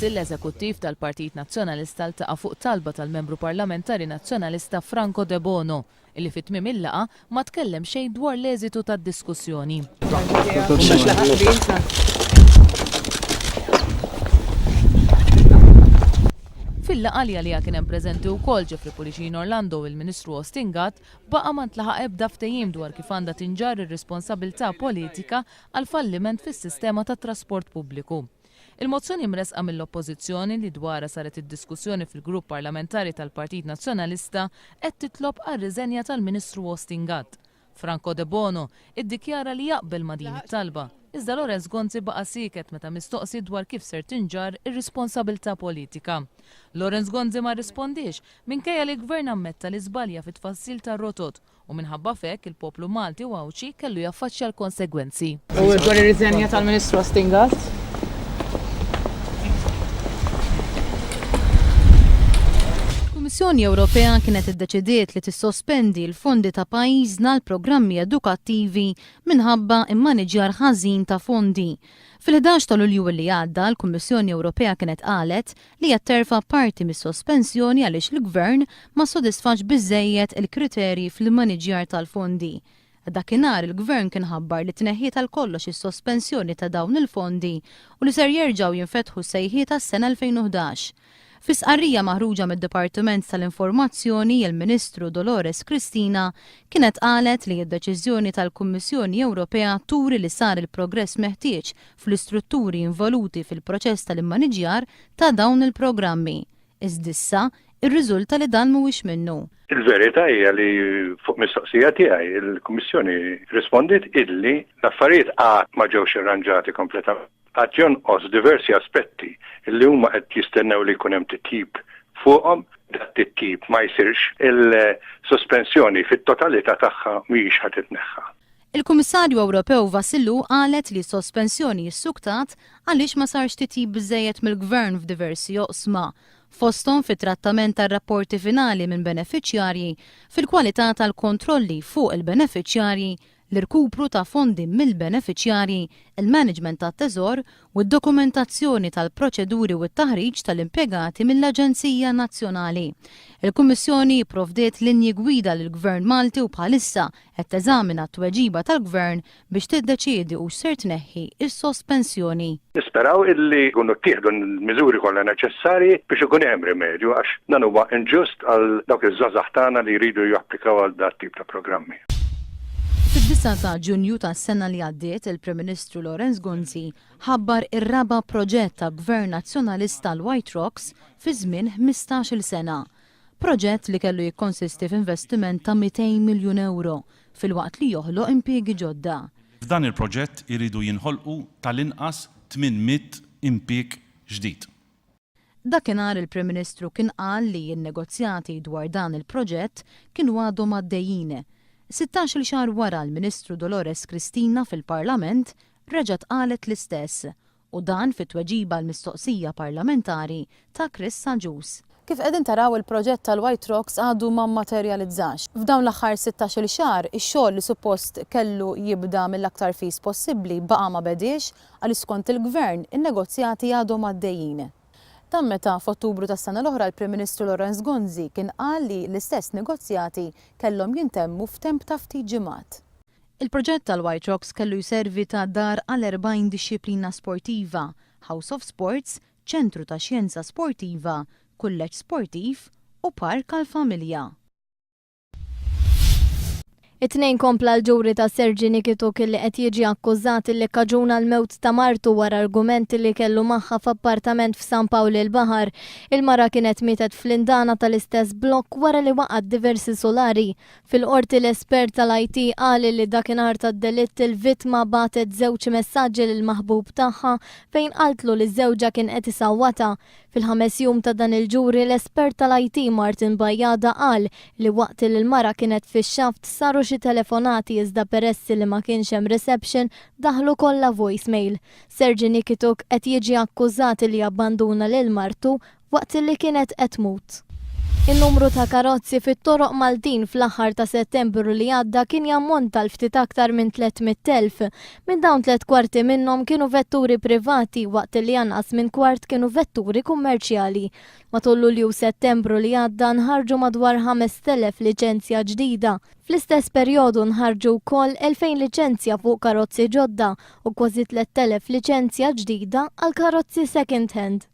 Il-Kunsill Eżekuttiv tal-Partit Nazzjonalista ltaqa' fuq talba tal-Membru Parlamentari Nazzjonalista Franco De Bono, illi fit-tmiem il-laqa ma tkellem xejn dwar l-eżitu tad-diskussjoni. Fil-laqa li kien hemm preżenti wkoll Ġefri Pulicin Orlando u l-Ministru Ostingat baqa' ma ntlaħaq ebda ftehim dwar kif għandha tinġar ir-responsabilità politika għal falliment fis-sistema tat-trasport pubbliku. Il-mozzjoni mresqa mill-Oppożizzjoni li dwarha saret id-diskussjoni fil-Grupp Parlamentari tal-Partit Nazzjonalista qed titlob għar-riżenja tal-Ministru Ostingat. Franco De Bono iddikjara li jaqbel ma' din it-talba. Iżda Lorenz Gonzi baqa' siket meta mistoqsi dwar kif ser tinġar ir-responsabilità politika. Lorenz Gonzi ma rispondix minkejja li l-Gvern ammetta li żbalja fit-tfassil tar-rotot u minħabba fekk il-poplu Malti u Awċi kellu jaffaċċja l-konsegwenzi. U dwar ir-riżenja tal-Ministru Ostingat? Il-Kummissjoni Ewropea kienet iddeċidiet li tissospendi l-fondi ta' pajjiżna l-programmi edukattivi minħabba immaniġjar ħażin ta' fondi. Fil-11 ta' Lulju li għadda, l-Kummissjoni Ewropea kienet qalet li qed terfa' parti mis-sospensjoni għaliex il-Gvern ma sodisfax biżżejjed il-kriterji fil-maniġjar tal-fondi. Dakinhar il-Gvern kien ħabbar li tneħħi tal-kollox is-sospensjoni ta' dawn il-fondi u li ser jerġgħu jinfetħu sejħiet tas-sena 2011. Fi sqarrija maħruġa mid-Dipartiment tal-Informazzjoni, il-Ministru Dolores Cristina kienet qalet li d-deċiżjoni tal-Kummissjoni Ewropea turi li sar il-progress meħtieġ fl-istrutturi involuti fil-proċess tal-immaniġjar ta' dawn il-programmi. Iżdissa, ir-riżulta li dan mhuwiex minnu. Il-verità hija li fuq mistoqsija tiegħi il-Kummissjoni rispondiet illi l-affarijiet ma ġewx irranġati kompletament. Għad jonqos diversi aspetti illi huma qed jistennew li jkun hemm titjib fuqhom, dat titjib ma jsirx il-sospensjoni fit-totalità tagħha mhijiex ħadd titneħħa. Il-Kummissarju Ewropew Vasillu qalet li s-sospensjoni ssuktat għaliex ma sarx titjib biżżejjed mill-Gvern f'diversi oqsma, fosthom fit-trattament tar-rapporti finali minn benefiċjarji, fil-kwalità tal-kontrolli fuq il-benefiċjarji, l-irkupru ta' fondi mill-benefiċjarji, il-management tat-teżor u d-dokumentazzjoni tal-proċeduri u t-taħriġ tal-impjegati mill-Aġenzija Nazzjonali. Il-Kummissjoni pprovdiet linji gwida lill-Gvern Malti u bħalissa qed teżamina t-tweġiba tal-Gvern biex tiddeċiedi u ser tneħħi is-sospensjoni. Nisperaw illi jkunu ttieħdu l-miżuri kollha neċessarji biex ikun hemm rimedju għax dan huwa inġust għal dawk iż-żgħażagħ tagħna li jridu japplikaw għal dat tip ta' programmi. Fid-9 ta' Ġunju tas-sena li għaddiet, il-Prim Ministru Lorenz Gonzi ħabbar ir-raba' proġett ta' Gvern Nazzjonalista l-White Rocks fi żmien 15-il sena. Proġett li kellu jikkonsisti f'investiment ta' 200 miljun euro fil-waqt li joħloq impjiegi ġodda. F'dan il-proġett iridu jinħolqu tal-inqas 800 impjieg ġdid. Dakinhar il-Prim Ministru kien qal li n-negozjati dwar dan il-proġett kienu għadhom għaddejjin. 16 xahar wara l-Ministru Dolores Cristina fil-Parlament reġgħet qalet l-istess u dan fit-tweġiba l-mistoqsija parlamentari ta' Chris Saġus. Kif qegħdin taraw il-proġett tal-White Rocks għadu ma materializzax. F'dawn l-aħħar 16-il xahar ix-xogħol li suppost kellu jibda mill-aktar fis possibbli baqa' ma bediex għaliex skont il-Gvern in-negozjati għadhom għaddejjin. Meta f'Ottubru tas-sena l-oħra l-Prim Ministru Lorenz Gonzi kien qal li l-istess negozjati kellhom jintemmu f'temp ta' ftit ġimgħat. Il-proġett tal-White Rocks kellu jservi ta' dar għal 40 dixxiplina sportiva, House of Sports, ċentru ta' xjenza sportiva, kulleġġ sportiv u park għall-familja. It-tnejn kompla l-ġuri ta' Serġi Nikituk li qed jiġi akkużat li kaġuna l-mewt ta' martu wara argumenti li kellu magħha f'appartament f'San Pawli l-Baħar. Il-mara kienet mietet fl-indana tal-istess blokk wara li waqgħet diversi solari. Fil-qorti l-espert tal-IT qal li dakinhar tad-delitt il-vittma bagħtet żewġ messaġġi lill-maħbub tagħha fejn qaltlu li ż-żewġa kien qed isawwata. Fil-5 jum ta' dan il-ġuri l-espert tal-IT Martin Bajjada qal li waqt li l-mara kienet fix-xaft saru xi telefonati iżda peressi li ma kienx hemm reception daħlu kollha voicemail. Serġi Nikituk qed jiġi akkużat li abbanduna lil martu waqt li kienet qed tmut. Il-numru ta' karozzi fit-toroq Maltin fl-aħħar ta' Settembru li għadda kien jammonta l-ftit aktar minn 300,000. Minn dawn 3/4 minnhom kienu vetturi privati waqt li anqas minn kwart kienu vetturi kummerċjali. Matul Lulju Settembru li għadda nħarġu madwar 5,000 liċenzja ġdida. Fl-istess perjodu nħarġu wkoll 2,000 liċenzja fuq karozzi ġodda u kważi 3,000 liċenzja ġdida għal karozzi second hand.